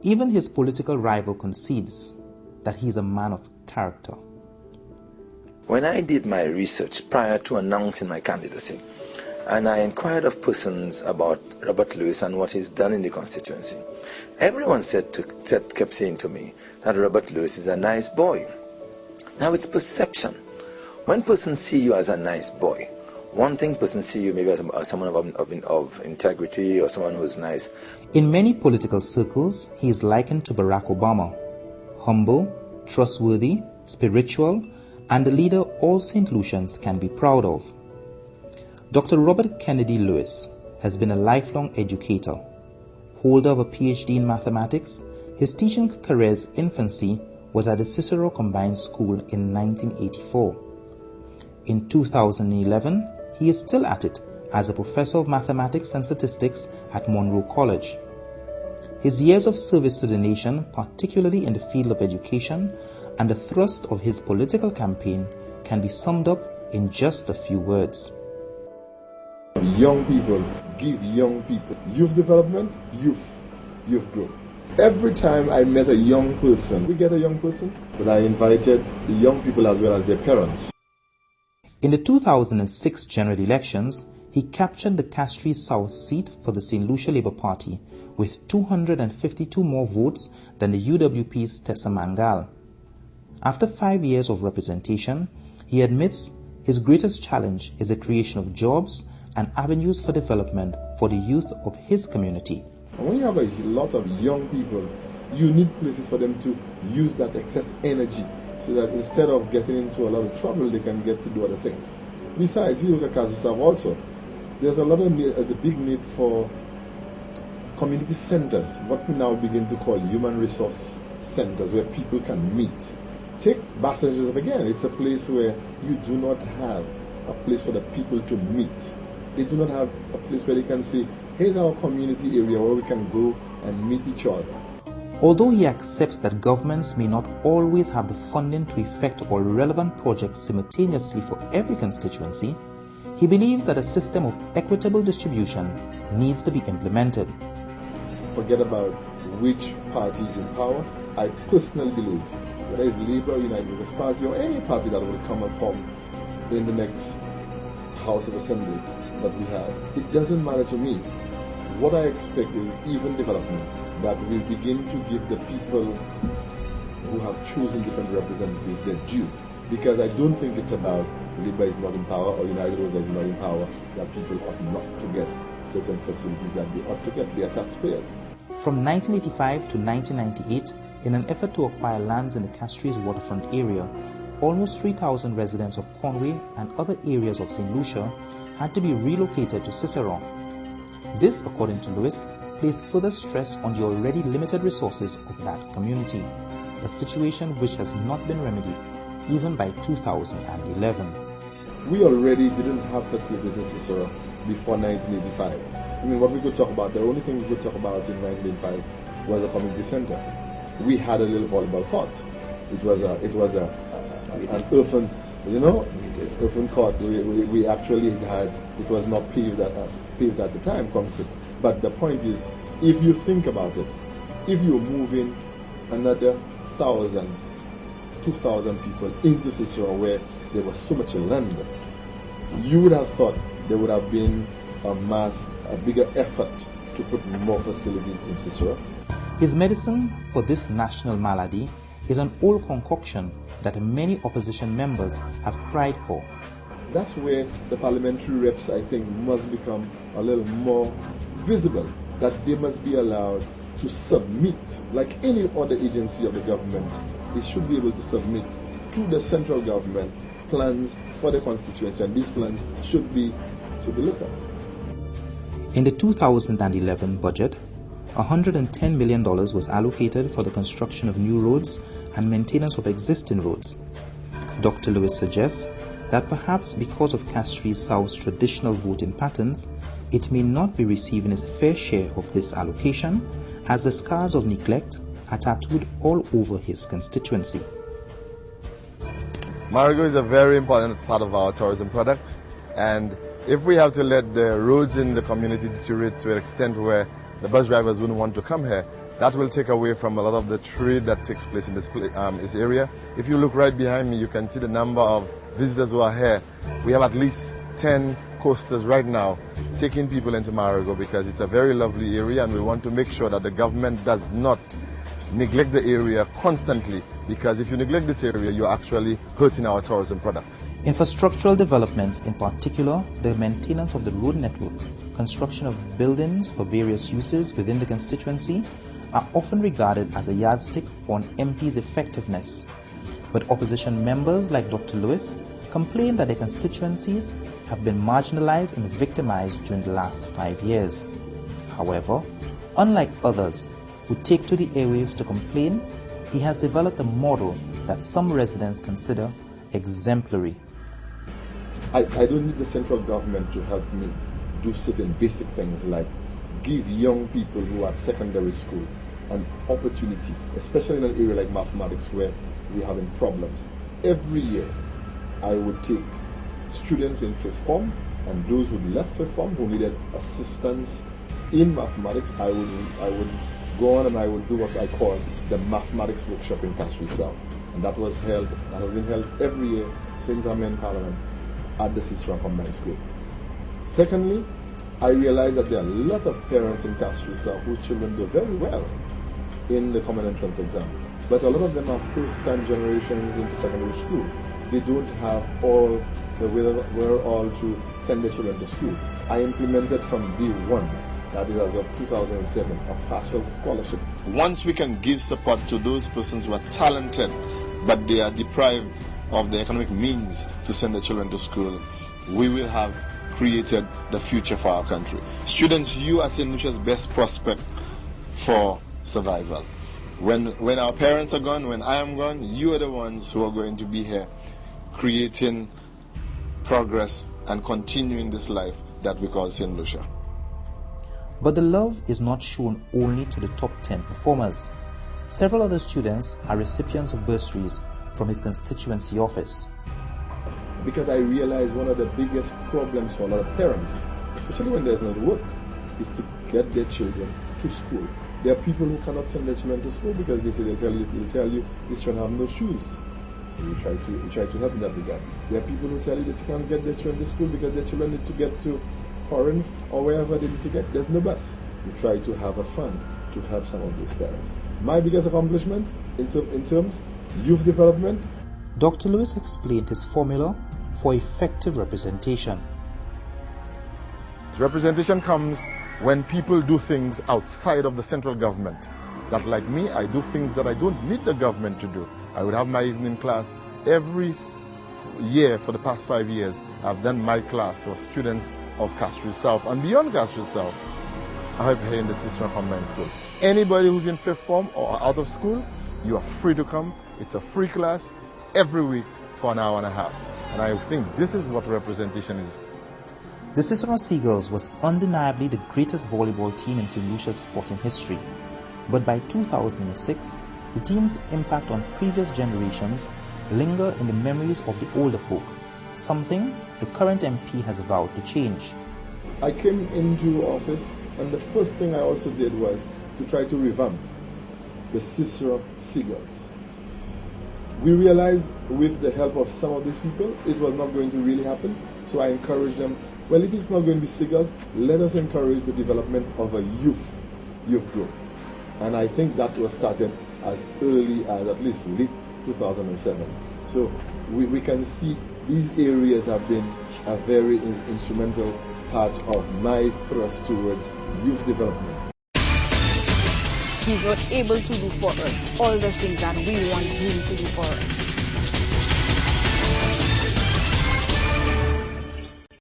Even his political rival concedes that he is a man of character. When I did my research prior to announcing my candidacy, and I inquired of persons about Robert Lewis and what he's done in the constituency, everyone kept saying to me that Robert Lewis is a nice boy. Now it's perception. When persons see you as a nice boy, one thing persons see you maybe as someone of integrity or someone who's nice. In many political circles, he is likened to Barack Obama. Humble, trustworthy, spiritual, and the leader all St. Lucians can be proud of. Dr. Robert Kennedy Lewis has been a lifelong educator. Holder of a PhD in mathematics, his teaching career's infancy was at the Cicero Combined School in 1984. In 2011, he is still at it as a professor of mathematics and statistics at Monroe College. His years of service to the nation, particularly in the field of education, and the thrust of his political campaign can be summed up in just a few words. Young people give young people youth development, youth growth. Every time I met a young person, we get a young person, but I invited the young people as well as their parents. In the 2006 general elections, he captured the Castries South seat for the St. Lucia Labour Party with 252 more votes than the UWP's Tessa Mangal. After 5 years of representation, he admits his greatest challenge is the creation of jobs and avenues for development for the youth of his community. And when you have a lot of young people, you need places for them to use that excess energy so that instead of getting into a lot of trouble, they can get to do other things. Besides, we look at Castries also, there's a lot of the big need for community centers, what we now begin to call human resource centers, where people can meet. Take Boston Joseph again, it's a place where you do not have a place for the people to meet. They do not have a place where they can say, here's our community area where we can go and meet each other. Although he accepts that governments may not always have the funding to effect all relevant projects simultaneously for every constituency, he believes that a system of equitable distribution needs to be implemented. Forget about which party is in power. I personally believe, whether it's Labour, United Workers' Party, or any party that will come and form in the next House of Assembly that we have, it doesn't matter to me. What I expect is even development that will begin to give the people who have chosen different representatives their due. Because I don't think it's about Labour is not in power or United Workers is not in power that people ought not to get certain facilities that they ought to get. They are taxpayers. From 1985 to 1998, in an effort to acquire lands in the Castries waterfront area, almost 3,000 residents of Conway and other areas of St. Lucia had to be relocated to Cicero. This, according to Lewis, placed further stress on the already limited resources of that community, a situation which has not been remedied even by 2011. We already didn't have facilities in Cicero before 1985. I mean, what we could talk about, the only thing we could talk about in 1985 was a community center. We had a little volleyball court. It was an earthen, earthen court. We actually had, it was not paved at the time, concrete. But the point is, if you think about it, if you're moving another 1,000, 2,000 people into Cicero where there was so much land, you would have thought there would have been a bigger effort to put more facilities in Cicero. His medicine for this national malady is an old concoction that many opposition members have cried for. That's where the parliamentary reps, I think, must become a little more visible, that they must be allowed to submit, like any other agency of the government, they should be able to submit to the central government plans for the constituency, and these plans should be looked at. In the 2011 budget, $110 million was allocated for the construction of new roads and maintenance of existing roads. Dr. Lewis suggests that perhaps because of Castries South's traditional voting patterns, it may not be receiving its fair share of this allocation, as the scars of neglect are tattooed all over his constituency. Marigo is a very important part of our tourism product, and if we have to let the roads in the community deteriorate to an extent where the bus drivers wouldn't want to come here, That will take away from a lot of the trade that takes place in this area. If you look right behind me, you can see the number of visitors who are here. We have at least 10 coasters right now taking people into Marigot because it's a very lovely area, and we want to make sure that the government does not neglect the area constantly, because if you neglect this area, you're actually hurting our tourism product. Infrastructural developments, in particular the maintenance of the road network, construction of buildings for various uses within the constituency, are often regarded as a yardstick for an MP's effectiveness. But opposition members like Dr. Lewis complain that their constituencies have been marginalized and victimized during the last 5 years. However, unlike others who take to the airwaves to complain, he has developed a model that some residents consider exemplary. I don't need the central government to help me do certain basic things like give young people who are at secondary school an opportunity, especially in an area like mathematics where we're having problems. Every year, I would take students in fifth form and those who left fifth form who needed assistance in mathematics. I would go on and I would do what I call the mathematics workshop in Castries South, and that has been held every year since I'm in Parliament at the Cicero Combined School. Secondly, I realized that there are a lot of parents in Castries South whose children do very well in the common entrance exam, but a lot of them are first-time generations into secondary school. They don't have all the wherewithal to send their children to school. I implemented from day one, that is as of 2007, a partial scholarship. Once we can give support to those persons who are talented, but they are deprived of the economic means to send their children to school, we will have created the future for our country. Students, you are St. Lucia's best prospect for survival. When our parents are gone, when I am gone, you are the ones who are going to be here creating progress and continuing this life that we call St. Lucia. But the love is not shown only to the top 10 performers. Several other students are recipients of bursaries from his constituency office. Because I realize one of the biggest problems for a lot of parents, especially when there's not work, is to get their children to school. There are people who cannot send their children to school because they say they'll tell you this children have no shoes. So we try to help in that regard. There are people who tell you that you can't get their children to school because their children need to get to Corinth or wherever they need to get. There's no bus. We try to have a fund to help some of these parents. My biggest accomplishments in terms youth development. Dr. Lewis explained his formula for effective representation. Representation comes when people do things outside of the central government. That, like me, I do things that I don't need the government to do. I would have my evening class every year for the past 5 years. I've done my class for students of Castries South and beyond Castries South. I have here in the Cicero Combined School. Anybody who's in fifth form or out of school, you are free to come. It's a free class every week for an hour and a half. And I think this is what representation is. The Cicero Seagulls was undeniably the greatest volleyball team in St. Lucia's sporting history. But by 2006, the team's impact on previous generations linger in the memories of the older folk, something the current MP has vowed to change. I came into office and the first thing I also did was to try to revamp the Cicero Seagulls. We realized with the help of some of these people, it was not going to really happen. So I encouraged them, well, if it's not going to be Seagulls, let us encourage the development of a youth group. And I think that was started as early as at least late 2007. So we can see these areas have been a very instrumental part of my thrust towards youth development. He's not able to do for us all the things that we want him to do for us.